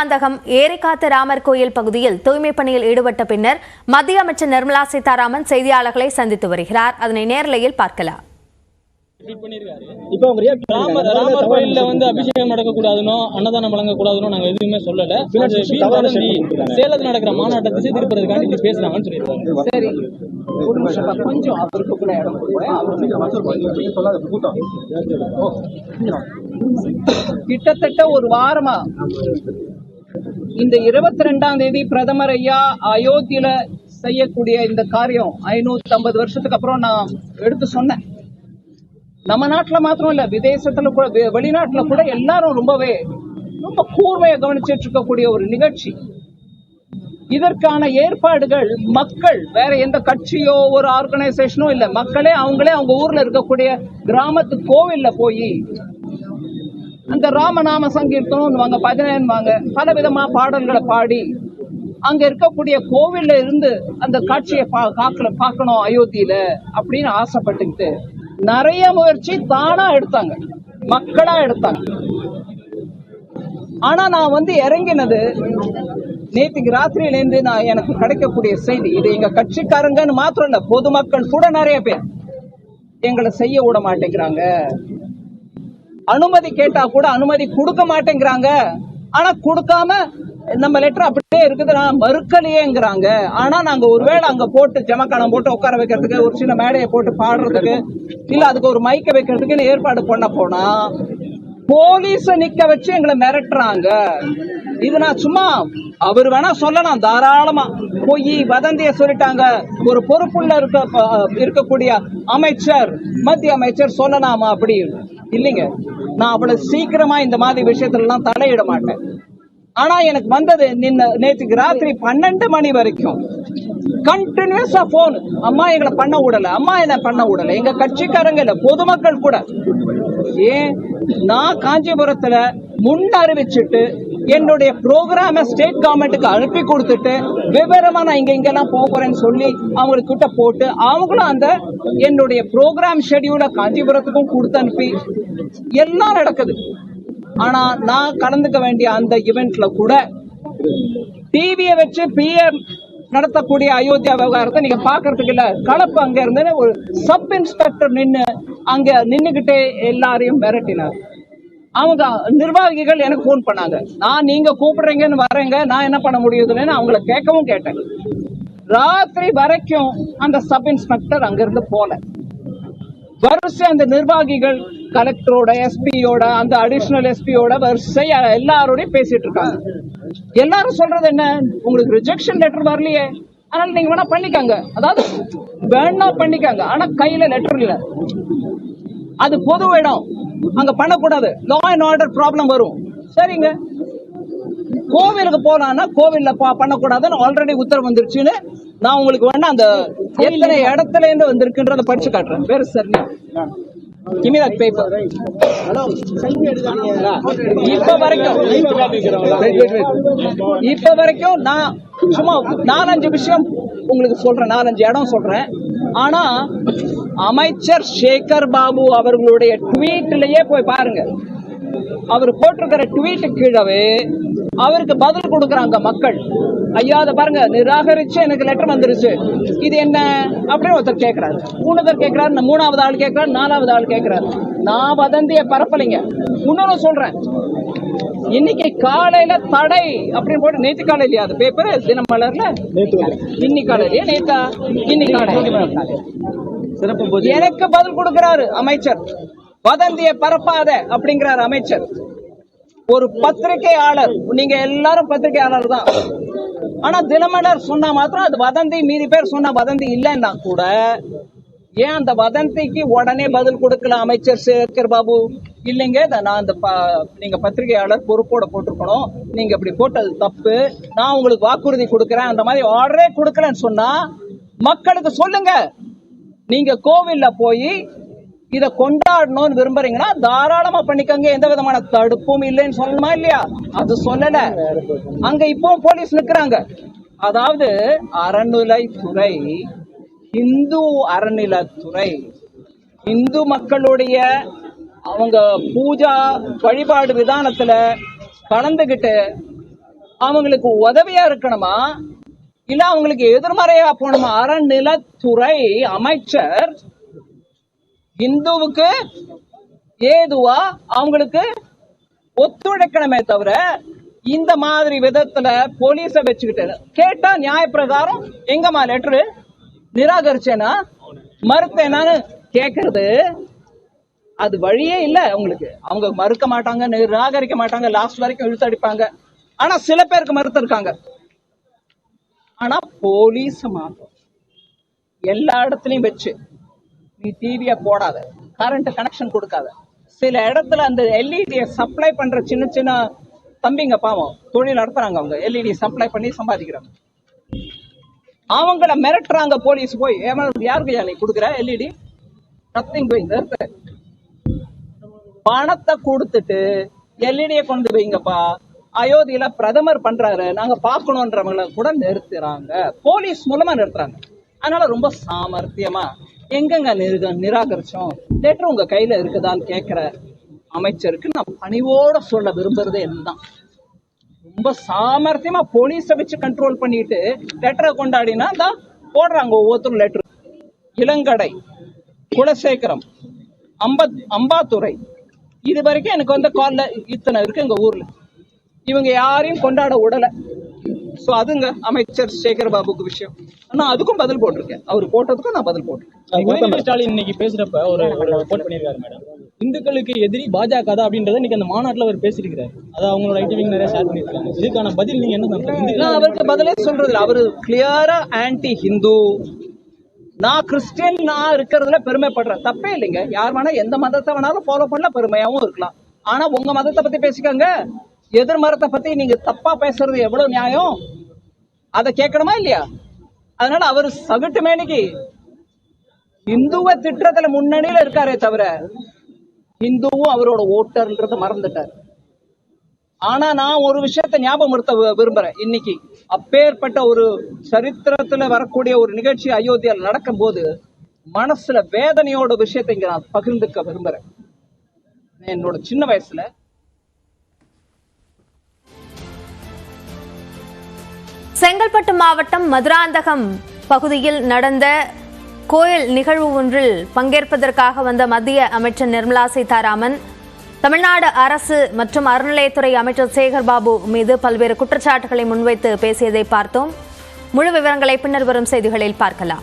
மதுராந்தகம் ஏரிக்காத்த ராமர் கோயில் பகுதியில் தூய்மை பணியில் ஈடுபட்ட பின்னர் மத்திய அமைச்சர் நிர்மலா சீதாராமன் செய்தியாளர்களை சந்தித்து வருகிறார். அதனை நேரலையில் பார்க்கலாம். ராமர் கோயில்ல அபிஷேகம் நடக்கக்கூடாதுனோ அன்னதானம் வழங்கக்கூடாதுன்னு நாங்க எதுவுமே சொல்லல. சேலத்தில் நடக்கிற மாநாட்டை திசை திருப்பறதுக்காண்டி பேசுறாங்கன்னு சொல்லியிருக்காங்க. சரி, ஒரு நிமிஷம் கொஞ்சம் அவருக்கு கூட இடம் கிட்டத்தட்ட ஒரு வாரமா இந்த 22ஆம் தேதி பிரதமர் ஐயா அயோத்தியில செய்யக்கூடிய இந்த காரியம் 550 வருஷத்துக்கு அப்புறம் நான் எடுத்து சொன்னேன். நம்ம நாட்டுல மாத்திரம் இல்ல, விதேசத்துல கூட, வெளிநாட்டுல கூட எல்லாரும் ரொம்ப கூர்மையா கவனிச்சிட்டு இருக்கக்கூடிய ஒரு நிகழ்ச்சி. இதற்கான ஏற்பாடுகள் மக்கள், வேற எந்த கட்சியோ ஒரு ஆர்கனைசேஷனோ இல்ல, மக்களே அவங்களே அவங்க ஊர்ல இருக்கக்கூடிய கிராமத்து கோவில்ல போய் அந்த ராமநாம சங்கீர்த்தனம் பஜனைன்னு பல விதமா பாடல்களை பாடி அங்க இருக்கக்கூடிய கோவில்ல இருந்து அந்த காட்சியை பார்க்கணும் அயோத்தியில அப்படின்னு ஆசைப்பட்டுக்கிட்டு நிறைய முயற்சி தானா எடுத்தாங்க, மக்களா எடுத்தாங்க. ஆனா நான் இறங்கினது நேற்றுக்கு ராத்திரியிலேருந்து எனக்கு கிடைக்கக்கூடிய செய்தி, இது எங்க கட்சிக்காரங்கன்னு மாத்திரம் இல்ல, பொதுமக்கள் கூட நிறைய பேர் எங்களை செய்ய விட மாட்டேங்கிறாங்க, அனுமதி கேட்டா கூட அனுமதி கொடுக்க மாட்டேங்கிறாங்க. ஆனா கொடுக்காம நம்ம லெட்டர் அப்படியே இருக்குது, நான் மறுக்கலையேங்கிறாங்க. ஆனா நாங்க ஒருவேளை அங்க போட்டு ஜமக்கானம் போட்டு உட்கார வைக்கிறதுக்கு, ஒரு சின்ன மேடையை போட்டு பாடுறதுக்கு, இல்ல அதுக்கு ஒரு மைக்க வைக்கிறதுக்குன்னு ஏற்பாடு பண்ண போனா போலீஸ நிக்க வச்சு எங்களை மிரட்டுறாங்க. இது நான் சும்மா, அவர் வேணா சொல்லலாம் தாராளமா, போய் வதந்திய சொல்லிட்டாங்க, ஒரு பொறுப்புள்ள இருக்கக்கூடிய அமைச்சர், மத்திய அமைச்சர் சொல்லலாமா? அப்படி இல்லைங்க, நான் அவ்வளவு சீக்கிரமா இந்த மாதிரி விஷயத்துல எல்லாம் தலையிட மாட்டேன். ஆனா எனக்கு வந்தது நேற்றுக்கு ராத்திரி 12 மணி வரைக்கும் கண்டினியூஸா போன், அம்மா எங்களை பண்ண விடல, அம்மா என்ன பண்ண விடல, எங்க கட்சிக்காரங்க இல்ல, பொதுமக்கள் கூட. ஏன் நான் காஞ்சிபுரத்துல முன் அறிவிச்சுட்டு என்னுடைய ப்ரோக்ராம ஸ்டேட் கவர்மெண்ட்டுக்கு அனுப்பி கொடுத்துட்டு விவரமா நான் இங்கெல்லாம் போறேன்னு சொல்லி அவங்களுக்கு கிட்ட போட்டு, அவங்களும் அந்த என்னுடைய ப்ரோக்ராம் ஷெட்யூல காஞ்சிபுரத்துக்கும் கொடுத்து அனுப்பி எல்லாம் நடக்குது. ஆனா நான் கலந்துக்க வேண்டிய அந்த இவெண்ட்ல கூட டிவியை வச்சு பிஎம் நடத்தக்கூடிய அயோத்தியா விவகாரத்தை நீங்க பாக்குறதுக்கு இல்ல, கலப்பு அங்க இருந்து ஒரு சப் இன்ஸ்பெக்டர் நின்னுகிட்டே எல்லாரையும் மிரட்டினார். அவங்க நிர்வாகிகள் எனக்கு போன் பண்ணாங்க, நான் நீங்க கூப்பிடுறீங்கன்னு வரேங்க, நான் என்ன பண்ண முடியுதுன்னு அவங்கள கேட்கவும் கேட்டேன். ராத்திரி வரைக்கும் அந்த சப் இன்ஸ்பெக்டர் அங்கிருந்து போல, வரிசை அந்த நிர்வாகிகள் கலெக்டரோட, எஸ்பியோட, அந்த அடிஷனல் எஸ்பியோட வரிசை எல்லாரோடையும் பேசிட்டு இருக்காங்க. எல்லாரும் சொல்றது என்ன, உங்களுக்கு ரிஜெக்ஷன் லெட்டர் வரலையே, அதனால நீங்க வேணா பண்ணிக்காங்க, அதாவது வேணா பண்ணிக்காங்க, ஆனா கையில லெட்டர் இல்ல, அது பொது இடம், அங்க பண்ணக்கூடாது, லா அண்ட் ஆர்டர் ப்ராப்ளம் வரும். சரிங்க, கோவிலுக்கு போலான்னா கோவில்ல பண்ணக்கூடாதுன்னு ஆல்ரெடி உத்தரவு வந்துருச்சுன்னு நான் உங்களுக்கு வேணா அந்த எத்தனை இடத்துல இருந்து வந்திருக்குன்றத படிச்சு காட்டுறேன். வேற சரி, give me that paper. இப்ப வரைக்கும் நான் சும்மா 4-5 விஷயம் உங்களுக்கு சொல்றேன், 4-5 இடம் சொல்றேன். ஆனா அமைச்சர் சேகர் பாபு அவர்களுடைய ட்வீட்லயே போய் பாருங்க, அவர் போட்டிருக்கிற ட்வீட் கீழவே அவருக்கு பதில் கொடுக்கறாங்க மக்கள். ஐயா அதை பாருங்க, நிராகரிச்சு எனக்கு லெட்டர் வந்துருச்சு, இது என்ன அப்படின்னு ஒருத்தர் கேட்கிறாரு, மூணாவது கேட்கிறாரு, 3வது ஆள் கேட்கிறாரு, 4வது ஆள் கேட்கிறாரு. நான் வதந்திய பரப்பலைங்க. இன்னொன்னு சொல்றேன், இன்னைக்கு காலையில தடை அப்படின்னு போட்டு, நேற்று காலையிலயா அது பேப்பர் தினமலர்ல, இன்னைக்கு காலையிலயா நேத்தா, இன்னைக்கு காலையில எனக்கு பதில் கொடுக்கிறாரு அமைச்சர், வதந்திய பரப்பாத அப்படிங்கிறார் அமைச்சர். ஒரு பத்திரிகையாளர், நீங்க எல்லாரும் பத்திரிகையாளர் தான், ஆனா தினமலர் சொன்னா மாத்திரம் அது வதந்தி, மீதி பேர் சொன்னா வதந்தி இல்லைன்னா கூட ஏன் அந்த வதந்திக்கு உடனே பதில் கொடுக்கல அமைச்சர் சேகர் பாபு? இல்லைங்க, நான் நீங்க பத்திரிகையாளர் பொறுப்போட போட்டிருக்கணும், நீங்க இப்படி போட்டது தப்பு, நான் உங்களுக்கு வாக்குறுதி கொடுக்கறேன், அந்த மாதிரி ஆர்டரே கொடுக்கலன்னு சொன்னா மக்களுக்கு சொல்லுங்க. நீங்க கோவில்ல போய் இத கொண்டாடணும்னு விரும்புறீங்கன்னா தாராளமா பண்ணிக்கங்க, எந்த விதமான தடுப்பும் இல்லைன்னு சொல்லணுமா இல்லையா? அது சொல்லல. அங்க இப்போ போலீஸ் நிக்கிறாங்க. அதாவது அறநிலைத்துறை, இந்து அறநிலைத்துறை, இந்து மக்களுடைய அவங்க பூஜா வழிபாடு விதானத்துல கலந்துகிட்டு அவங்களுக்கு உதவியா இருக்கணுமா இல்ல அவங்களுக்கு எதிர்மறையா போகணுமா? அறநிலத்துறை அமைச்சர் இந்துவுக்கு ஏதுவா அவங்களுக்கு ஒத்துழைக்கணுமே தவிர இந்த மாதிரி விதத்துல போலீஸ வச்சுக்கிட்டு கேட்டா நியாய பிரகாரம் எங்கம்மா லெட்டரு நிராகரிச்சேனா மறுத்தேனான்னு கேக்குறது அது வழியே இல்ல. அவங்களுக்கு அவங்க மறுக்க மாட்டாங்க, நிராகரிக்க மாட்டாங்க, லாஸ்ட் வரைக்கும் இழுத்தடிப்பாங்க. ஆனா சில பேருக்கு மறுத்து இருக்காங்க. ஆனா போலீஸ் மாத்தம் எல்லா இடத்துலயும் வச்சு நீ டிவிய போடாத, கரண்ட் கனெக்ஷன் கொடுக்காத, சில இடத்துல அந்த எல்இடியை சப்ளை பண்ற சின்ன சின்ன தம்பிங்க பாவம் தொழில் நடத்துறாங்க, அவங்க எல்இடி சப்ளை பண்ணி சம்பாதிக்கிறாங்க, அவங்கள மிரட்டுறாங்க போலீஸ். போய் யாருக்கு நீ கொடுக்குற எல்இடி நத்திங் போய் நிறுத்த, பணத்தை கொடுத்துட்டு எல்இடியை கொண்டு வைங்கப்பா, அயோத்தியில பிரதமர் பண்றாரு நாங்க பாக்கணும்ன்றவங்களை கூட நிறுத்துறாங்க, போலீஸ் மூலமா நிறுத்துறாங்க. அதனால ரொம்ப சாமர்த்தியமா எங்கங்க நிராகரிச்சோம், லெட்டர் உங்க கையில இருக்குதான்னு கேட்கிற அமைச்சருக்கு நான் பணிவோட சொல்ல விரும்புறது என்னதான், ரொம்ப சாமர்த்தியமா போலீஸ வச்சு கண்ட்ரோல் பண்ணிட்டு லெட்டரை கொண்டாடினா தான் போடுறாங்க ஒவ்வொருத்தரும் லெட்டர். இளங்கடை, குலசேகரம், அம்பாத்துறை, இது வரைக்கும் எனக்கு வந்த கால்ல இத்தனை இருக்கு எங்க ஊர்ல. இவங்க யாரையும் கொண்டாட விடல. சோ அதுங்க அமைச்சர் சேகர் பாபுக்கு விஷயம். நான் அதுக்கும் பதில் போட்டிருக்கேன், அவர் போட்டதுக்கும் நான் பதில் போட்டிருக்கேன். உதயநிதி ஸ்டாலின் இன்னைக்கு பேசுறப்ப ஒரு ரிப்போர்ட் பண்ணிருக்காரு மேடம், இந்துக்களுக்கு எதிரி பாஜக தான் அப்படின்றத இன்னைக்கு அந்த மாநாட்டுல அவர் பேசியிருக்காரு. அது அவங்களோட ஐடிவிங் நிறைய ஷேர் பண்ணிருக்காங்க. இதுக்கான பதில் நீங்க என்ன சொல்றீங்க? அவருக்கு பதிலே சொல்றது அவரு கிளியரா ஆன்டி ஹிந்து, நான் கிறிஸ்டியன், நான் இருக்கிறதுல பெருமைப்படுறேன், தப்பே இல்லைங்க. யார் வேணா எந்த மதத்தை வேணாலும் ஃபாலோ பண்ணல, பெருமையாவும் இருக்கலாம். ஆனா உங்க மதத்தை பத்தி பேசிக்கங்க, எதிர் மதத்தை பத்தி நீங்க தப்பா பேசுறது எவ்வளவு நியாயம், அதை கேட்கணுமா இல்லையா? அதனால அவர் சகட்டு மேனிக்கு இந்துவ திட்டத்துல முன்னணியில இருக்காரே தவிர இந்துவும் அவரோட ஓட்டர்ன்றத மறந்துட்டார். ஆனா நான் ஒரு விஷயத்தை ஞாபகப்படுத்த விரும்புறேன். இன்னைக்கு அப்பேற்பட்ட ஒரு சரித்திரத்துல வரக்கூடிய ஒரு நிகழ்ச்சி அயோத்தியாவில் நடக்கும் போது மனசுல வேதனையோட விஷயத்தை இங்க நான் பகிர்ந்துக்க விரும்புறேன். என்னோட சின்ன வயசுல செங்கல்பட்டு மாவட்டம் மதுராந்தகம் பகுதியில் நடந்த கோயில் நிகழ்வு ஒன்றில் பங்கேற்பதற்காக வந்த மத்திய அமைச்சர் நிர்மலா சீதாராமன் தமிழ்நாடு அரசு மற்றும் அறநிலையத்துறை அமைச்சர் சேகர் பாபு மீது பல்வேறு குற்றச்சாட்டுகளை முன்வைத்து பேசியதை பார்த்தோம். முழு விவரங்களை பின்னர் வரும் செய்திகளில் பார்க்கலாம்.